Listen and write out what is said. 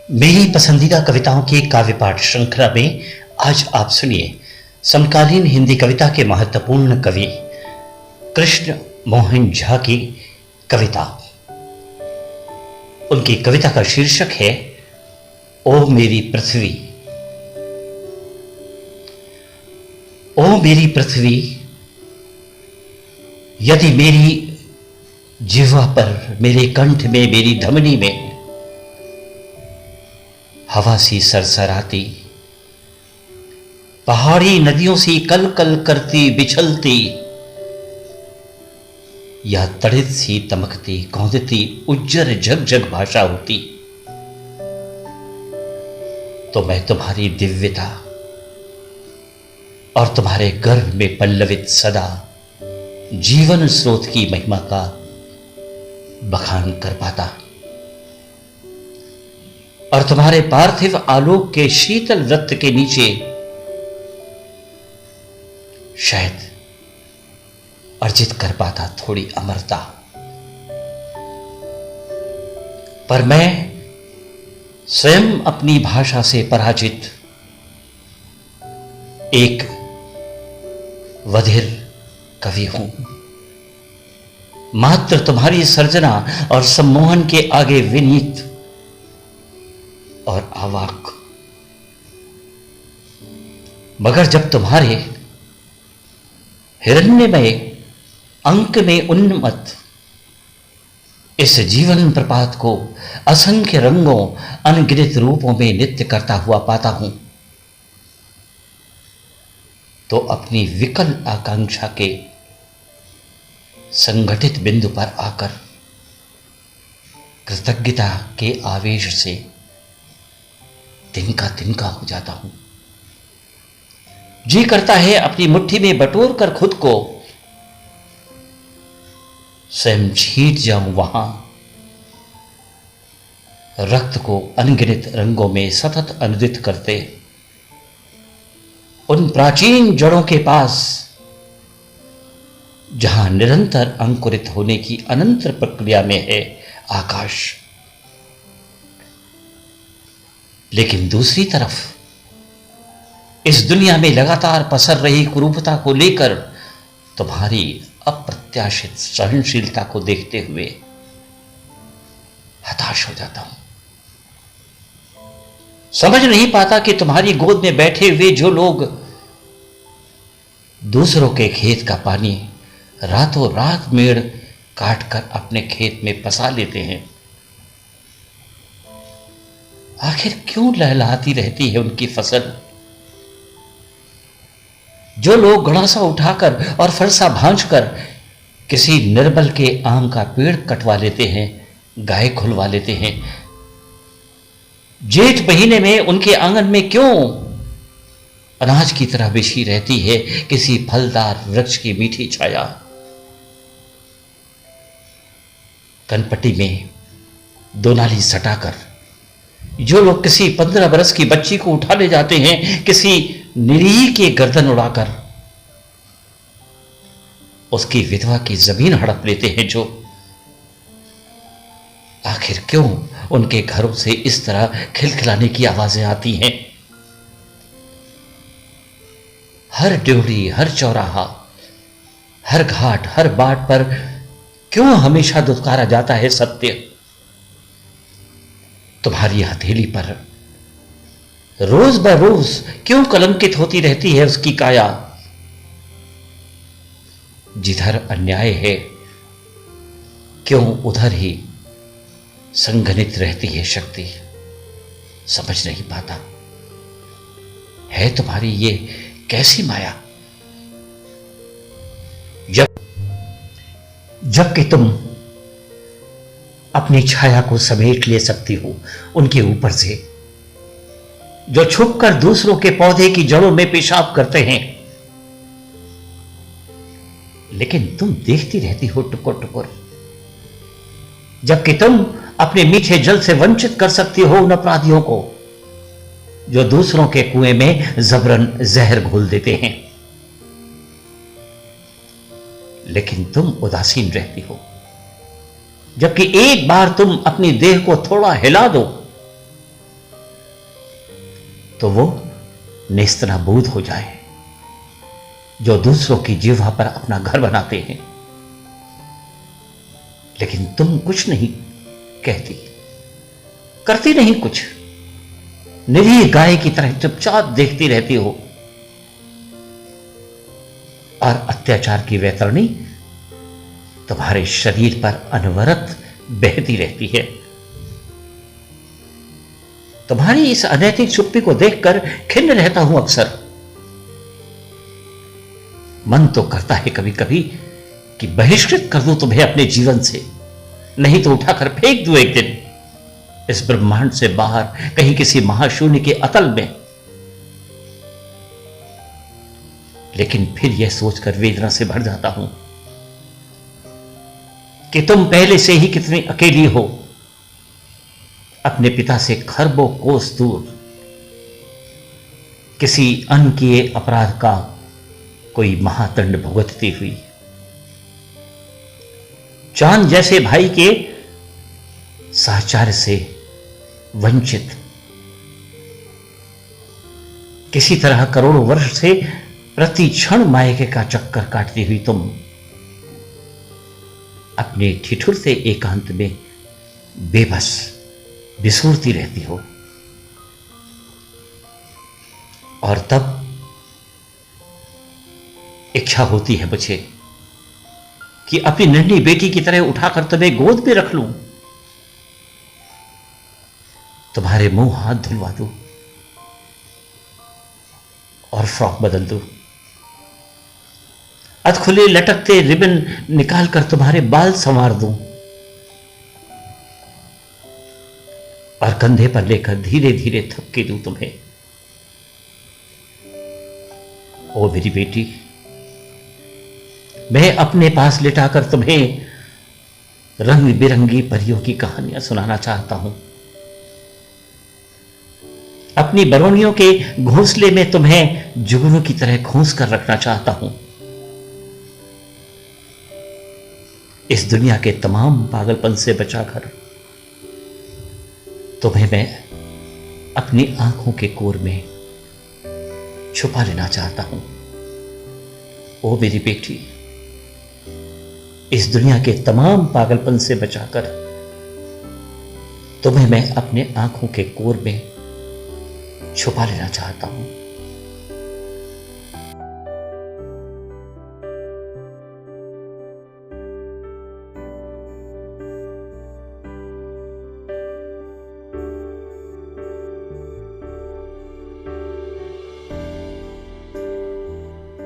मेरी पसंदीदा कविताओं की काव्य पाठ श्रृंखला में आज आप सुनिए समकालीन हिंदी कविता के महत्वपूर्ण कवि कृष्ण मोहन झा की कविता। उनकी कविता का शीर्षक है ओ मेरी पृथ्वी। ओ मेरी पृथ्वी, यदि मेरी जिह्वा पर, मेरे कंठ में, मेरी धमनी में हवा सी सरसराती, पहाड़ी नदियों सी कल कल करती बिछलती, या तड़ित सी तमकती कौंदती उज्जर जग जग भाषा होती, तो मैं तुम्हारी दिव्यता और तुम्हारे गर्भ में पल्लवित सदा जीवन स्रोत की महिमा का बखान कर पाता, और तुम्हारे पार्थिव आलोक के शीतल वृत्त के नीचे शायद अर्जित कर पाता थोड़ी अमरता। पर मैं स्वयं अपनी भाषा से पराजित एक बधिर कवि हूं। मात्र तुम्हारी सर्जना और सम्मोहन के आगे विनीत और अवाक। मगर जब तुम्हारे हिरण्यमय अंक में उन्मत्त इस जीवन प्रपात को असंख्य रंगों, अनगिनत रूपों में नृत्य करता हुआ पाता हूं, तो अपनी विकल आकांक्षा के संगठित बिंदु पर आकर कृतज्ञता के आवेश से तिनका तिनका हो जाता हूं। जी करता है अपनी मुट्ठी में बटोर कर खुद को स्वयं छींट जाऊं वहां, रक्त को अनगिनत रंगों में सतत अनुदित करते उन प्राचीन जड़ों के पास, जहां निरंतर अंकुरित होने की अनंत प्रक्रिया में है आकाश। लेकिन दूसरी तरफ इस दुनिया में लगातार पसर रही कुरूपता को लेकर तुम्हारी अप्रत्याशित सहनशीलता को देखते हुए हताश हो जाता हूं। समझ नहीं पाता कि तुम्हारी गोद में बैठे हुए जो लोग दूसरों के खेत का पानी रातों रात मेड़ काट कर अपने खेत में पसा लेते हैं, आखिर क्यों लहलहाती रहती है उनकी फसल। जो लोग गड़ासा उठाकर और फरसा भांजकर किसी निर्बल के आम का पेड़ कटवा लेते हैं, गाय खुलवा लेते हैं, जेठ महीने में उनके आंगन में क्यों अनाज की तरह बिछी रहती है किसी फलदार वृक्ष की मीठी छाया। कनपट्टी में दो नाली सटाकर जो लोग किसी 15 बरस की बच्ची को उठा ले जाते हैं, किसी निरीह के गर्दन उड़ाकर उसकी विधवा की जमीन हड़प लेते हैं, जो आखिर क्यों उनके घरों से इस तरह खिलखिलाने की आवाजें आती हैं। हर ड्योढ़ी, हर चौराहा, हर घाट, हर बाट पर क्यों हमेशा दुत्कारा जाता है सत्य। तुम्हारी हथेली पर रोज ब रोज क्यों कलंकित होती रहती है उसकी काया। जिधर अन्याय है क्यों उधर ही संघनित रहती है शक्ति। समझ नहीं पाता है तुम्हारी ये कैसी माया। जबकि तुम अपनी छाया को समेट ले सकती हो उनके ऊपर से, जो छुपकर दूसरों के पौधे की जड़ों में पेशाब करते हैं, लेकिन तुम देखती रहती हो टुकुर टुकुर। जबकि तुम अपने मीठे जल से वंचित कर सकती हो उन अपराधियों को जो दूसरों के कुएं में जबरन जहर घोल देते हैं, लेकिन तुम उदासीन रहती हो। जबकि एक बार तुम अपनी देह को थोड़ा हिला दो तो वो नेस्तनाबूद हो जाए, जो दूसरों की जिह्वा पर अपना घर बनाते हैं। लेकिन तुम कुछ नहीं कहती, करती नहीं कुछ, निरीह गाय की तरह चुपचाप देखती रहती हो, और अत्याचार की वैतरणी तुम्हारे शरीर पर अनवरत बहती रहती है। तुम्हारी इस अनैतिक चुप्पी को देखकर खिन्न रहता हूं अक्सर। मन तो करता है कभी कभी कि बहिष्कृत कर दूं तुम्हें अपने जीवन से, नहीं तो उठाकर फेंक दूं एक दिन इस ब्रह्मांड से बाहर, कहीं किसी महाशून्य के अतल में। लेकिन फिर यह सोचकर वेदना से भर जाता हूं कि तुम पहले से ही कितनी अकेली हो, अपने पिता से खरबों कोस दूर, किसी अनकिए अपराध का कोई महादंड भुगतती हुई, चांद जैसे भाई के साहचर्य से वंचित, किसी तरह करोड़ों वर्ष से प्रति क्षण मायके का चक्कर काटती हुई तुम अपने ठिठुरते एकांत में बेबस बिसूरती रहती हो। और तब इच्छा होती है मुझे कि अपनी नन्ही बेटी की तरह उठाकर तुम्हें गोद में रख लूं, तुम्हारे मुंह हाथ धुलवा दूं और फ्रॉक बदल दूं, अधखुले लटकते रिबन निकालकर तुम्हारे बाल संवार दूं और कंधे पर लेकर धीरे धीरे थपके दूं तुम्हें। ओ मेरी बेटी, मैं अपने पास लिटाकर तुम्हें रंग बिरंगी परियों की कहानियां सुनाना चाहता हूं, अपनी बरौनियों के घोंसले में तुम्हें जुगनू की तरह घोंस कर रखना चाहता हूं। इस दुनिया के तमाम पागलपन से बचाकर तुम्हें मैं अपनी आंखों के कोर में छुपा लेना चाहता हूं। ओ मेरी बेटी, इस दुनिया के तमाम पागलपन से बचाकर तुम्हें मैं अपने आंखों के कोर में छुपा लेना चाहता हूं।